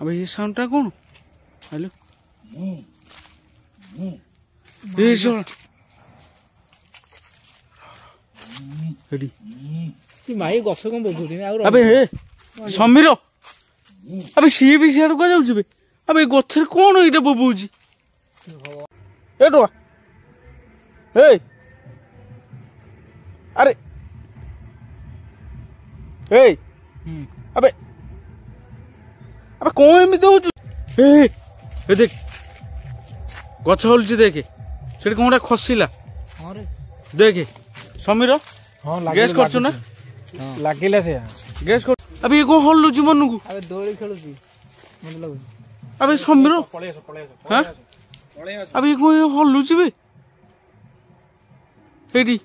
अबे ये साउंडटा कौन हेलो ये शोला हेडी माई गछ कौन बोलुनी अबे हे समीर अबे सी भी सियाड़ को जाउछ बे अबे गछर कोन इटा बोबुजी ए डोआ हे अरे हे अबे अबे कौन एमती हो देख गछ हलुची देखे से कौन खसला देखे समीर गैस कर ना लगिला से गैस कर अबे ये कौन हलुची मन को अबे दोली खेलुची मन लागु अबे समीर हां अबे ये कौन हलुची बे हेडी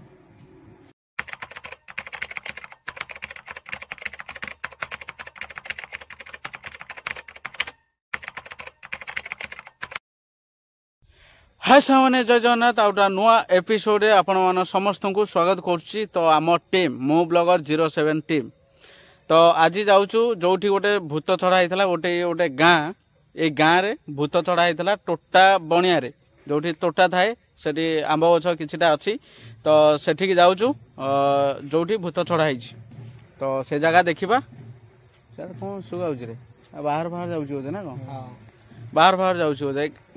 हाय सामने जय जगन्नाथ आउटा नुआ एपिसोड रे आपण मान समस्त को स्वागत करछि। तो आम टीम मो ब्लॉगर 07 टीम तो आज जाऊचु जोठी गोटे भूत चढ़ा होता गोटे गोटे गाँ ए गाँ रे भूत चढ़ा होता टोटा बणिया रे जोठी तोटा थाए सेठी आंब गछ किछिटा अछि तो सेठी जाऊचु जोठी भूत चढ़ा होइछि तो से जगह देखिबा सर कोन सुगाउछि रे बाहर बाहर जाउछि बोधे ना कोन बाहर बाहर जाऊँ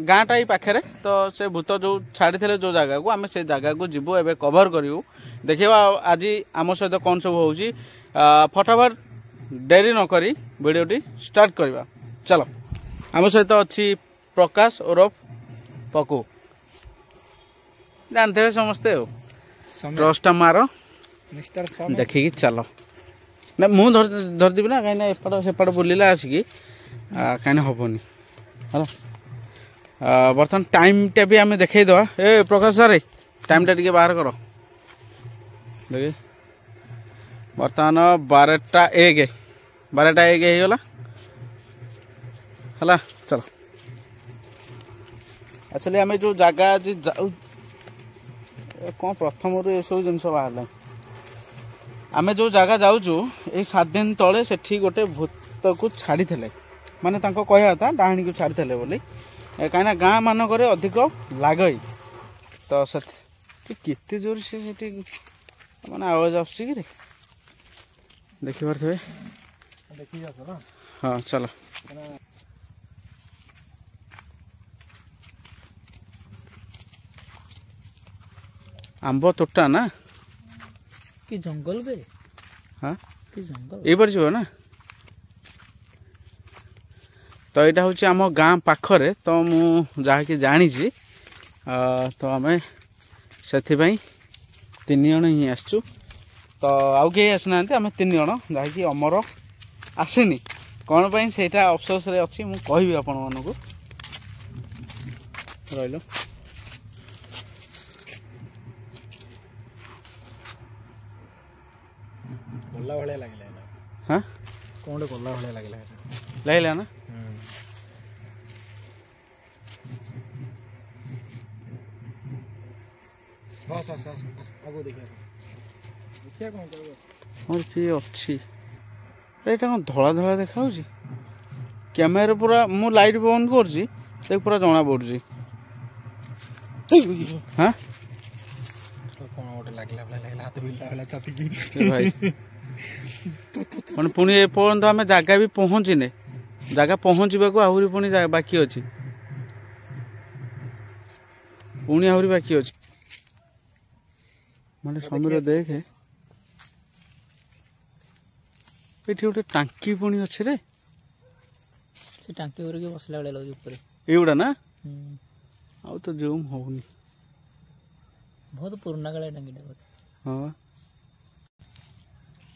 गाँटा ही पाखे तो से भूत जो छाड़ी थे जो जगह को आम से जगह को जीवु एवं कभर करूँ देखा आज आम सहित कौन सब हो फटाफट डेरी नक भिडियोटी स्टार्ट करवा चलो आम सहित अच्छी प्रकाश ओरफ पकु जानते समस्ते हो ट्रस्टा मार देखिकी चलो ना मुझे धरदेवी ना कहीं एपट सेपट बुलिला आसिकी कहीं हेनी है बर्तमान टाइम टा भी आम देखे दवा ए प्रकाश सर टाइम टा टिके बाहर कर देख बर्तमान 12टा 1 होगला है चलो एक्चुअली आम जो जगह आज जाऊ कौन प्रथम ये सब जिन बाहर आम जो जगह जाऊँ ये 7 दिन तले से गोटे भूत को छाड़ी थे माने तांको कहया था डाहाणी को छाड़ी थे बोली कहीं गाँ मानक अधिक लगे तो केते जोर से माने आवाज आसुची कि देखी पारे हाँ चलो आंब तोटा ना कि जंगल बे हाँ कि जंगल ये पर ना तो यहाँ हूँ आम गाँ पाखरे तो मु जहाँकि जानी तो आम से 3 जन ही आसचु तो आउ कहीं आसना आम 3 जन जहाँकि अमर आसेनी कौन पाई से अफसोस रे अच्छी मु कहबी आपण मानक रहिलो गला भले लागला हां कोन गला भले लागला लागला ना आगो देखिया कौन और किए अच्छी एटा कौन धला धला देखा कैमेरा पूरा मु लाइट बंद कर पूरा जना पड़ी हाँ भाई पुणी एपर्तंत आम जगह भी पहुँचने जगह पहुँचवा को आहरी पुणी बाकी अच्छी पुणी आहरी बाकी अच्छी माने समीर देखे ये गोटे टांकी पुणी अच्छे रे से टांकी के बसला बेले लगे ऊपर एगुड़ा ना आउ तो जूम होनी बहुत पुराना काले टांकी हाँ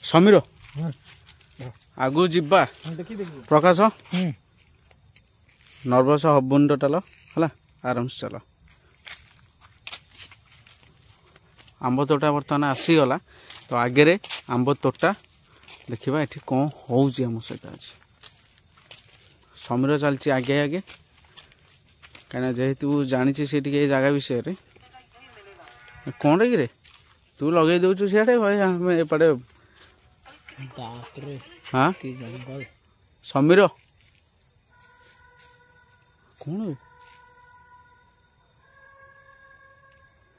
समीर आगु जीवा प्रकाश नर्वस हबुन टोटाल है आराम से चलो आंब तोटा बर्तमान आसीगला तो आगे आंब तोटा देखा ये कौन हो सहित आज समीर चलती आगे आगे कहीं जेहेतु जानी से जगह विषय कौन रे तू लगे दौचु सियाड़े भाई आम एपटे हाँ समीर कौन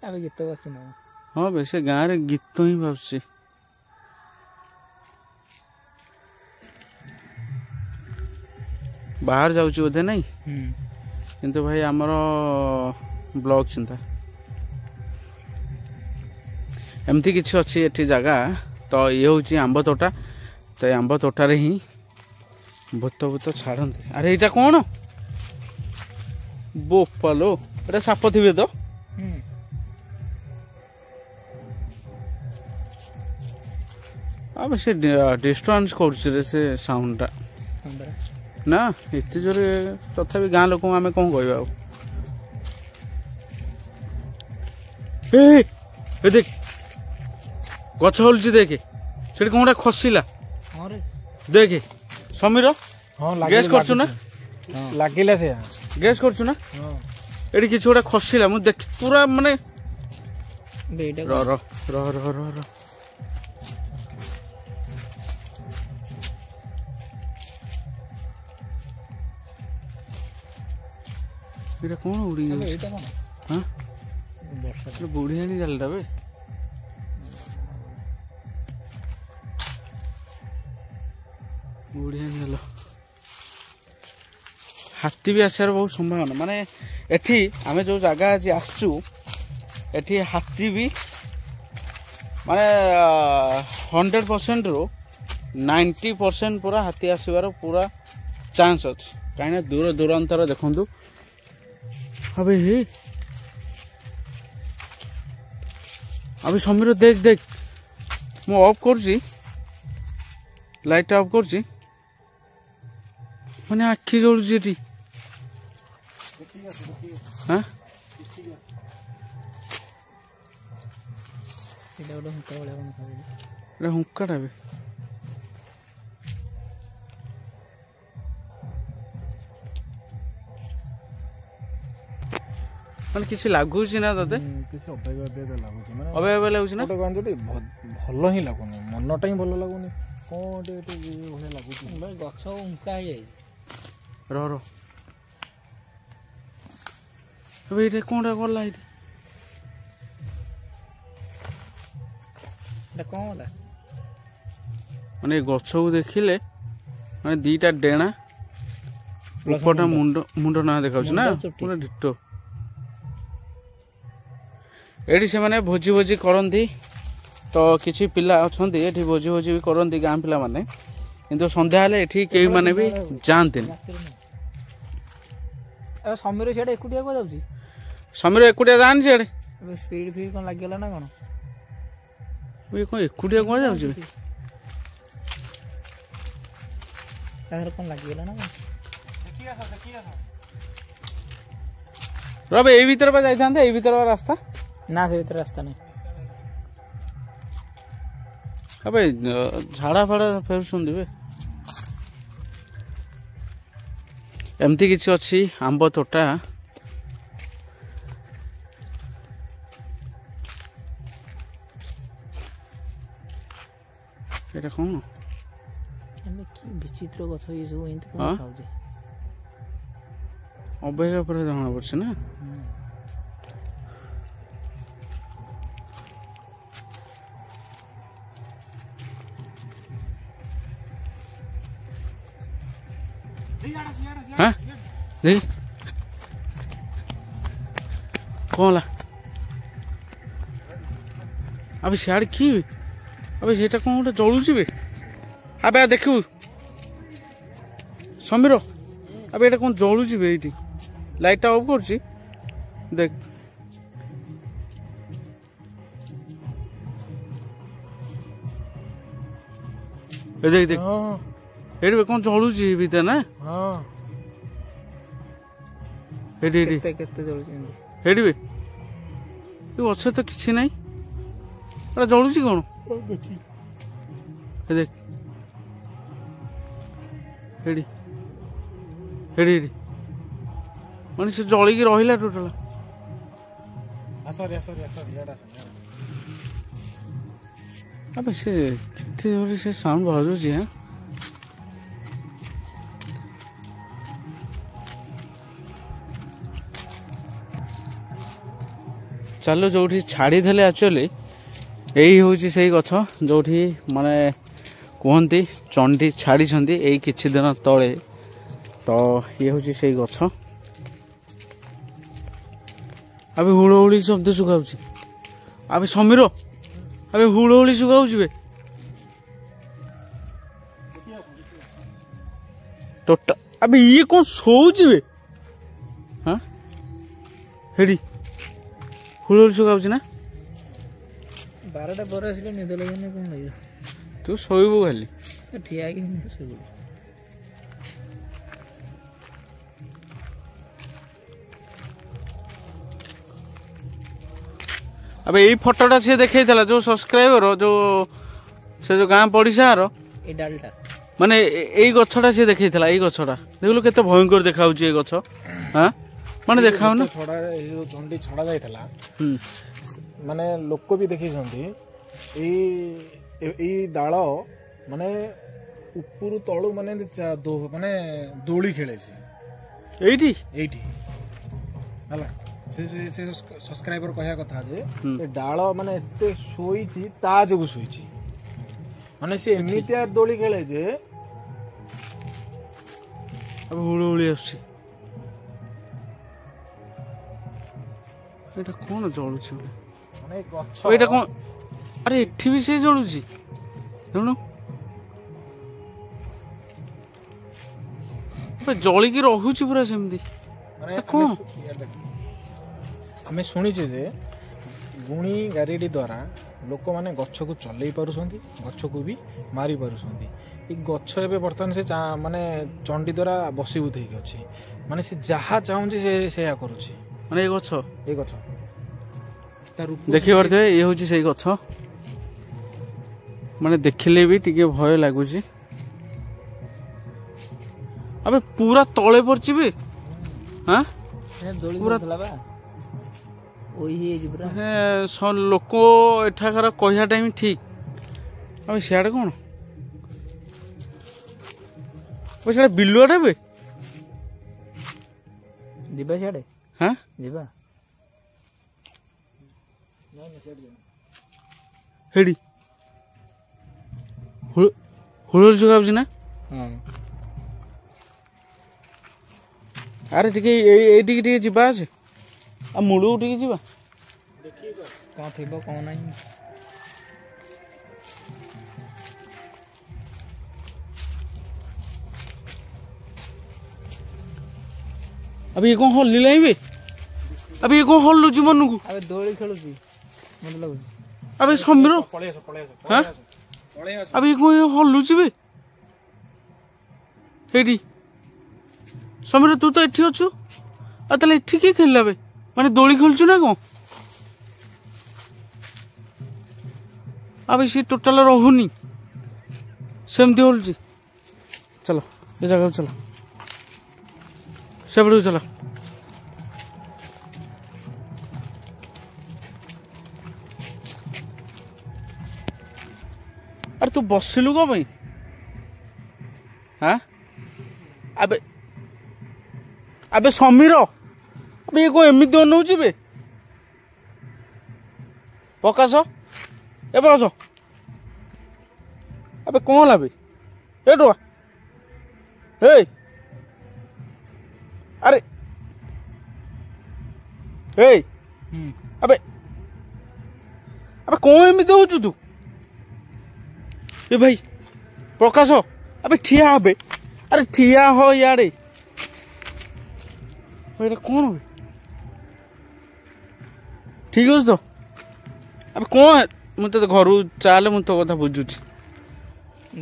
अबे गीत बस ना हाँ वैसे गाँव रे गीत ही भावसी बाहर जाऊँ बोधे नहीं किंतु भाई आमर ब्लॉग चिंता एमती किसी अच्छी एठी जगह तो ये हूँ आंब तोटा तो आंब तोटार ही भूत भूत छाड़ती अरे यहाँ कौन बोपालो एटा साप थे तो अब से डिस्टर्बांस कर साउंडटा ना एत जोर तथापि गाँ लोक आम कौन कह देख गछ हलुची देखे से कौन खसला देखे समीर गैस कर लगिला से गैस कर ये कि गोटे खसला मुझे देख पूरा माने रह रह रह रह रह रह এটা কোন উড়ি যাচ্ছে এটা কোন হ্যাঁ বর্ষা বুড়িয়ানি জালটা বে বুড়িয়ানি জাল হাতি भी आसार बहुत संभावना माने एठी आमे जो जगह आज आसचु एठी हाथी भी माने 100% रो 90% पूरा हाथी आसबार पूरा चांस अच्छे कहीं दूर दूरांतर देखु अबे हे अबे समीर देख देख मु ऑफ कर लाइट ऑफ कर माने आखि जलुची हाँ हुक्काटा भी माने किसी लागुच ना तते किसी अबे अबे लागुच ना गोटे गांजोटी भल ही लगुनी मनटा ही भल लगुनी कौन भले लगुच भाई गछ उंका है रह रह अबे ये कौन गला ये कौन होला माने गछ को देखिले माने दीटा डेणा ऊपरटा मुंड मुंड ना देखाउछ ना पूरा डिटो एडी से माने भोजी भोजी करंती तो किसी पिला अछंती एठी भोजी भोजी भी करंती गां पिला माने किंतु संध्या हेले एठी केही माने भी जानतेन ए समीर छेडे एकुटिया को जाउची समीर एकुटिया जान छेडे अब स्पीड भी कोन लाग गेला ना कोन ओए कोन एकुटिया को जाउची तार कोन लाग गेला ना देखिया रबे ए भीतर बा जाई थांते ए भीतर बा रास्ता ना से भीतर रास्ता नहीं अबे झाड़ा फाड़ा फेर सुन दिबे एमती किसी अच्छी आंब तोटा एटा कौन विचित्र गछ ये सब एंत कोन खाउजे अबेगा पर जाना पड़छ ना हाँ देख कौन ला अबे सियाड़ की अबे सेटा कौन गोटे जलुची बे अबे देखू समीर अबे एटा कौन जलुची बे एटी लाइट ऑफ करछि देख ए देख देख एडी कौन जलुची भीतर ना हां एडी एडी केते जलुची एडी बे ये अच्छे तो किसी नहीं अरे जलुची कौन देखी ए देख एडी एडी एडी माने से जळी की रहिला टोटल सॉरी सॉरी सॉरी याडा अबे से कितने जोर से साउंड बाजुची हां ଚାଲୁ ଯୋଉଠି ଛାଡ଼ିଦେଲେ ଆକ୍ଚୁଆଲି ଏଇ ହେଉଛି ସେଇ ଗଛ ଯୋଉଠି ମାନେ କୁହନ୍ତି ଚଣ୍ଡୀ ଛାଡ଼ିଛନ୍ତି ଏଇ କିଛି ଦିନ ତଳେ। ତ ଇଏ ହେଉଛି ସେଇ ଗଛ। ଆବେ ହୁଳହୁଳି ଶବ୍ଦ ଶୁଭାଉଛି। ଆବେ ସମୀର ଆବେ ହୁଳହୁଳି ଶୁଭାଉଛି ବେ ଟୋଟା। ଆବେ ଇଏ କଣ ଶୋଉଛି ବେ? ହଁ ହେଡ଼ି ହୁଳହୁଳି ଶୁଭାଉଛି ନା? 12ଟା ପରେ ଆସିଲେ ନିଦ ଲାଗେନି କଣ ଲାଗିବ? ତୁ ଶୋଇବୁ ଖାଲି ଠିଆ ହେଇକି ଶୋଇବୁ। ଆବେ ଏଇ ଫଟୋଟା ସିଏ ଦେଖେଇଥିଲା ଯୋଉ ସବସ୍କ୍ରାଇବର ଯୋଉ ସେ ଯୋଉ ଗାଁ ପଡ଼ିଶାର ଏଇ ଡାଲଟା ମାନେ ଏଇ ଗଛଟା ସିଏ ଦେଖେଇଥିଲା। ଏଇ ଗଛଟା ଦେଖିଲୁ କେତେ ଭୟଙ୍କର ଦେଖାଯାଉଛି ଏଇ ଗଛ। ହଁ ମାନେ ଦେଖାଉନା ଛଡ଼ା ଯୋଉ ଚଣ୍ଡୀ ଛଡ଼ା ଯାଇଥିଲା ମାନେ ଲୋକ ବି ଦେଖିଛନ୍ତି ଏଇ ଡାଳ ମାନେ ଉପରୁ ତଳୁ ମାନେ ମାନେ ଦୋଳି ଖେଳେଛି ଏଇଠି ହେଲା। ସେ ସବସ୍କ୍ରାଇବର କହିବା କଥା ଯେ ଏ ଡାଳ ମାନେ ଏତେ ଶୋଇଛି ତା ଯୋଗୁଁ ଶୋଇଛି ମାନେ ସେ ଏମିତିଆ ଦୋଳି ଖେଳେ ଯେ ହୁଳହୁଳି ଆସୁଛି। ଏଇଟା କଣ ଜଳୁଛି ମାନେ ଗଛ ଏଇଟା କଣ? ଆରେ ଏଠି ବି ସେ ଜଳୁଛି ଦେଖୁନୁ ଜଳିକି ରହୁଛି ପୁରା ସେମିତି। କଣ ଆମେ ଶୁଣିଛେ ଯେ ଗୁଣି ଗାରେଡ଼ି ଦ୍ୱାରା ଲୋକମାନେ ଗଛକୁ ଚଲେଇ ପାରୁଛନ୍ତି, ଗଛକୁ ବି ମାରି ପାରୁଛନ୍ତି। ଏଇ ଗଛ ଏବେ ବର୍ତ୍ତମାନ ସେ ମାନେ ଚଣ୍ଡୀ ଦ୍ୱାରା ବଶୀଭୂତ ହେଇକି ଅଛି। ମାନେ ସେ ଯାହା ଚାହୁଁଛି ସେ ସେୟା କରୁଛି। ମାନେ ଏଇ ଗଛ ଦେଖିପାରୁଥିବେ ଇଏ ହେଉଛି ସେଇ ଗଛ। ମାନେ ଦେଖିଲେ ବି ଟିକେ ଭୟ ଲାଗୁଛି। ଆବେ ପୁରା ତଳେ ପଡିଛି ବେ। ହଁ ପୁରା ଲୋକ ଏଠାକାର କହିବା ଟାଇମ ଠିକ। ଆଉ ସିଆଡେ କଣ ସିଆଡେ ବିଲୁଆଟା ବେ। ଯିବା ସିଆଡେ ହଁ ଯିବା ହେଡ଼ି ହୁଳହୁଳି ଶୁଭାଉଛି ନା? ଆରେ ଟିକେ ଏଇଠିକି ଟିକେ ଯିବା ଅଛି ଆଉ ମୂଳକୁ ଟିକେ ଯିବା କଣ ଥିବ କଣ ନାହିଁ। ଆବେ ଇଏ କଣ ହଲିଲାଣି ବେ? ଆବେ ଇଏ କଣ ହଲୁଛି ମନକୁ? ଆବେ ଦୋଳି ଖେଳୁଛି ମତେ ଲାଗୁଛି। ଆବେ ସମୀର ଆବେ ଇଏ କଣ ହଲୁଛି ବେ? ହେଇଠି ସମୀର ତୁ ତ ଏଠି ଅଛୁ ଆଉ ତାହେଲେ ଏଠି କିଏ ଖେଳିଲା ବେ? ମାନେ ଦୋଳି ଖେଳୁଛୁ ନା କଣ? ଆବେ ସେ ଟୋଟାଲ ରହୁନି ସେମିତି ହଲୁଛି। ଚାଲ ଏ ଜାଗାକୁ ଚାଲ ସେପଟକୁ ଚାଲ। ଆରେ ତୁ ବସିଲୁ କଣ ପାଇଁ? ହଁ ଆବେ ଆବେ ସମୀର ଆବେ ଇଏ କଣ ଏମିତି ଅନଉଛି ବେ? ପ୍ରକାଶ ଏ ପ୍ରକାଶ ଆବେ କଣ ହେଲା ବେ? ଏଇଠୁ ହେଇ ଆରେ ହେଇ ଆବେ ଆବେ କଣ ଏମିତି ହଉଛୁ ତୁ? ଏ ଭାଇ ପ୍ରକାଶ ଆବେ ଠିଆ ହେବେ। ଆରେ ଠିଆ ହ ଇଆଡେ। ଏଇଟା କଣ ବେ? ଠିକ ଅଛି ତ? ଆବେ କଣ ମୁଁ ତ ଘରୁ ଚାଲେ ମୁଁ ତୋ କଥା ବୁଝୁଛି।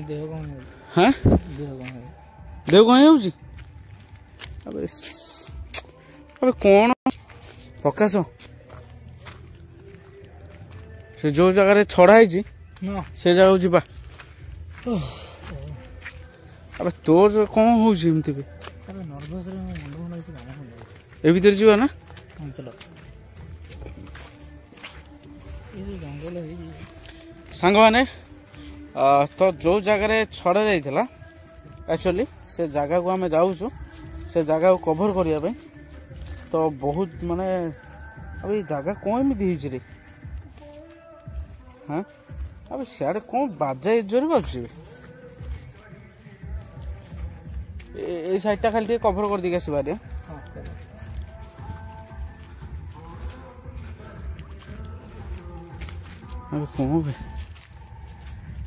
ଦେହ କଣ ହଁ ଦେହ କଣ ହେଇଯାଉଛି? ଆବେ କଣ ପ୍ରକାଶ ସେ ଯୋଉ ଜାଗାରେ ଛଡା ହେଇଛି ସେ ଜାଗାକୁ ଯିବା। ଆବେ ତୋର କଣ ହଉଛି ଏମିତି ବେ? ଏ ଭିତରେ ଯିବା ନା? ସାଙ୍ଗମାନେ ତ ଯୋଉ ଜାଗାରେ ଛଡା ଯାଇଥିଲା ଆକ୍ଚୁଆଲି ସେ ଜାଗାକୁ ଆମେ ଯାଉଛୁ। ସେ ଜାଗାକୁ କଭର କରିବା ପାଇଁ ତ ବହୁତ ମାନେ अब ये जगह कौन एमती होइछ रे हाँ अब सियाड़े कौन बाजा जोर बाजुचे ए साइडटा खाली कभर कर देके आसवा रे अब कौन बे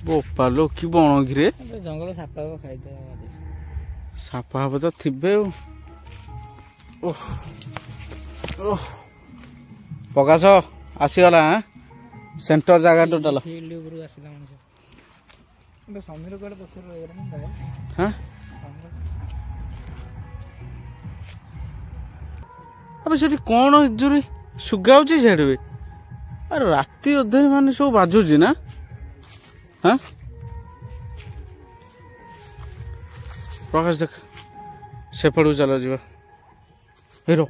बोपालो कि बण कि रे जंगल सापा खाई सापा हम तो थे प्रकाश आसीगला हाँ सेंटर जगह टोटाल फील्ड ऊपर आसला मनुष्य समीर कड़े पछर रही हाँ अब से कौन जोरे सुगा छे अरे राति अधे मान सब बाजुची ना हाँ प्रकाश देख सेपड़ चल जा हेरो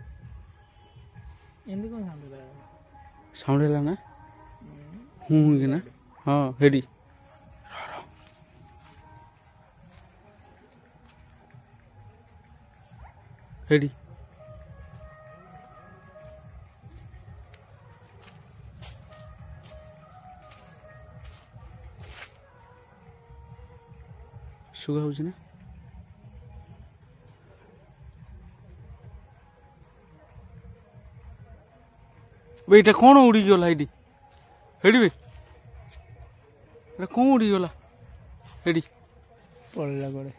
साउंड है ना हूँ कि ना हाँ हेडी हेडी सुगा हो ना बेटा कौन उड़ी गला एडी हेडी बे कौन उड़ी गला हेडी पड़ला कड़े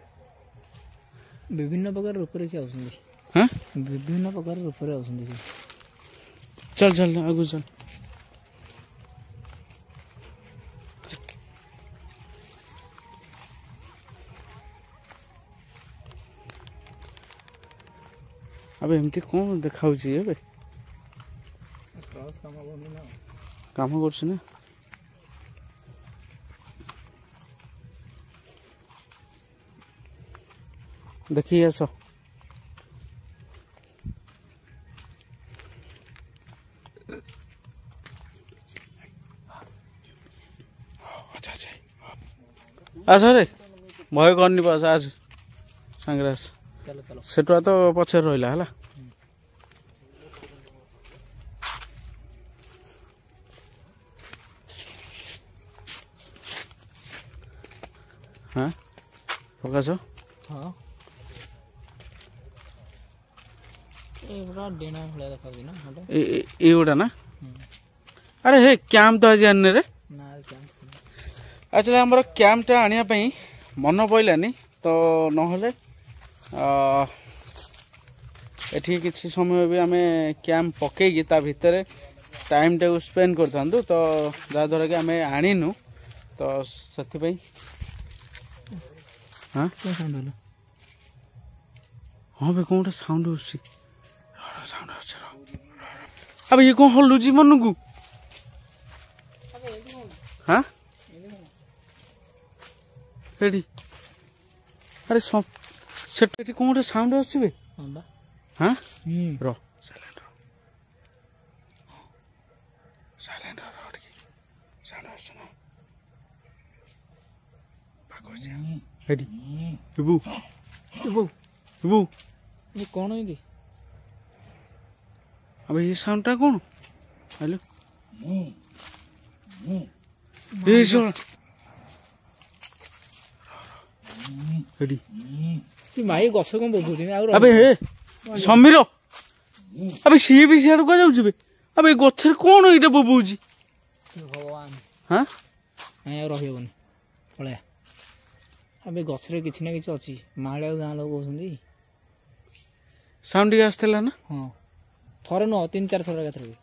विभिन्न प्रकार रूप से आउछन हाँ विभिन्न प्रकार रूप से आउछन चल चल आगु चल अब एमती कौन देखा काम कर ना देखिए आस आस रे भय करनी पास आज सांगे आस चलो चलो सेटुआ तो पछे रहिला हला हाँ प्रकाश हाँ ये बड़ा डेना भले देखा ना ये गोटा ना अरे हे कैंप तो आज आने रे ना क्या एक्चुअली आमर कैंपटा आनिया पई मन पइलानी तो नहले एठी किसी समय भी आमे कैंप पकेगी ता भितर टाइम टा स्पेंड करथांतु तो जा द्वारा कि आमे आनिनु तो सथि पई हाँ क्या साउंड हलो हाँ बे कौन साउंड होसी साउंड होछ अब ये कौन हल्लुजी मन को हाँ हेडी अरे सब सेट कौन साउंड होसी बे हाँ रो साइलेंट साइलेंट साउंड होछ ना पाको हेडी इबू इबू इबू ये कौन है दी अब ये साउंडटा कौन हेलो ये सुन हेडी कि माई गछ कोन बोबुची आ अबे हे समीर अबे सी भी सियाड़ को जाउची बे अबे गछर कोन एटा बोबुची भगवान हां आ रहिबनी पळे अबे गछरे किछि ना किछि अछि माळा गां लोग कहउछंदी साउंड ही आस्तला ना हां थरे न 3-4 थर गाथरे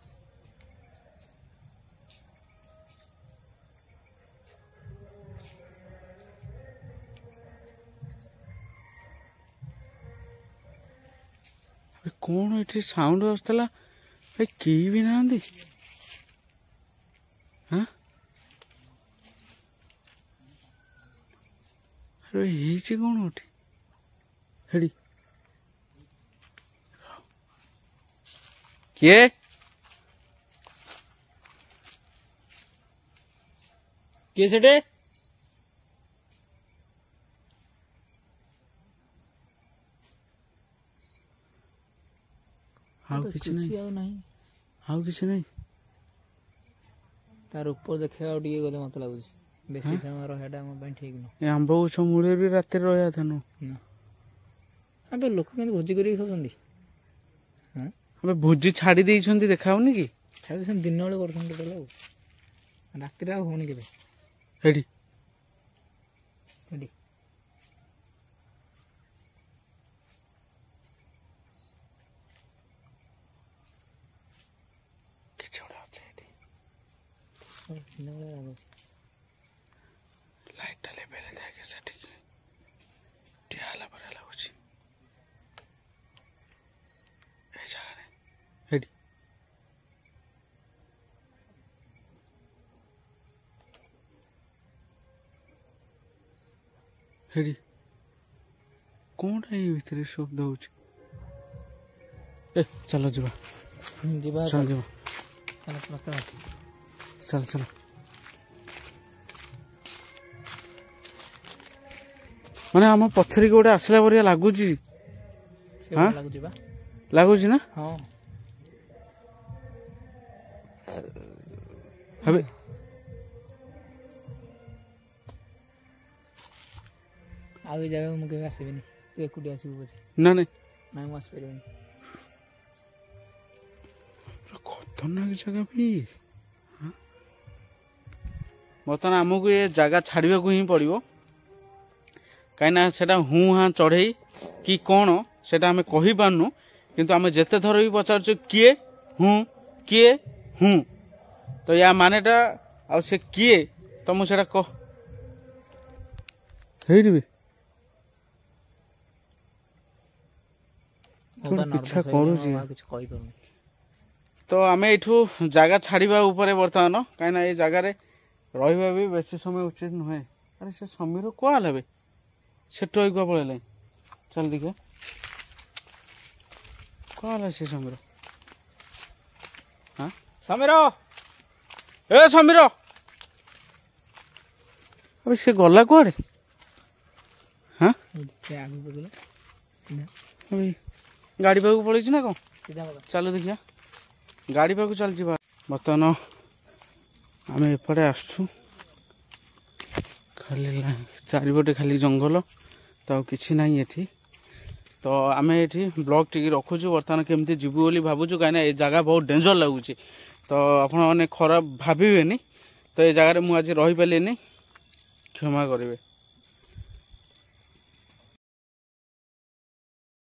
कौन ये साउंड आसला के भी ना हाँ अरे ये कौन उठी हेडी किए के सेटे हाँ किछ नहीं नहीं ଆଉ କିଛି ନାହିଁ तार ऊपर देखा और टिके गले मत लगुच बेसी समय रहाटा हम ପାଇଁ ठीक न ए आंब गछ मूले भी रात रहा था ना अबे लोक के भोजी करी खाउछंदी हां अबे भोजी छाड़ी देइछंती देखाउनी कि छाड़ी सन दिन बेले करछन टोटल रात रे होनी के हेडी हेडी कि छोड़ा আছে हेडी लाइट डाले बेले देखे से ठीक टिहाला पर लागुची ए जगह रे हेडी हेडी कोनटा ये भीतर शब्द होउची ए चलो जीवा जीवा चल जीवा चल चल चल चल माने हम पथरी गोटे आसला बरिया लागुची हां लागु जीवा लागुची ना हां हबे आगे जावे मु के आसीबिनी तू एकुडी आसीबु बसे ना नहीं ना मु आस परबेनी खतरनाक जगह भी बर्तमान आमको ये जगह छाड़ा को ही पड़ो कहीं सेटा हूँ हाँ चढ़ई कि कौन से आम कही पार्नु किंतु आम जिते थर भी पचार किए हूँ तो या मानेटा आ से किए तो मुझे कह पीछा करू तो आम यू जगह छाड़ा बर्तमान कहीं ये जगार रहा भी बेसी समय उचित नुहे अरे से समीर कल हे से टोक पड़े चल देखिए कल से समीर हाँ समीर ए समीर अरे से गला कुआड़े हाँ गाड़ी पाक पड़े ना कौन चलो देखिया गाड़ी पाक चल जा बर्तमान आम एपटे आसु खाली चारिपटे खाली जंगल तो किसी ना ये तो आम ये ब्लॉग टी रखुचु बर्तमान केमती जीवु बोली भावुचु कहीं ये जगह बहुत डेंजर लगुच तो आपण मैंने खराब भावे तो ये जगह मुझे रही पारे क्षमा करेंगे।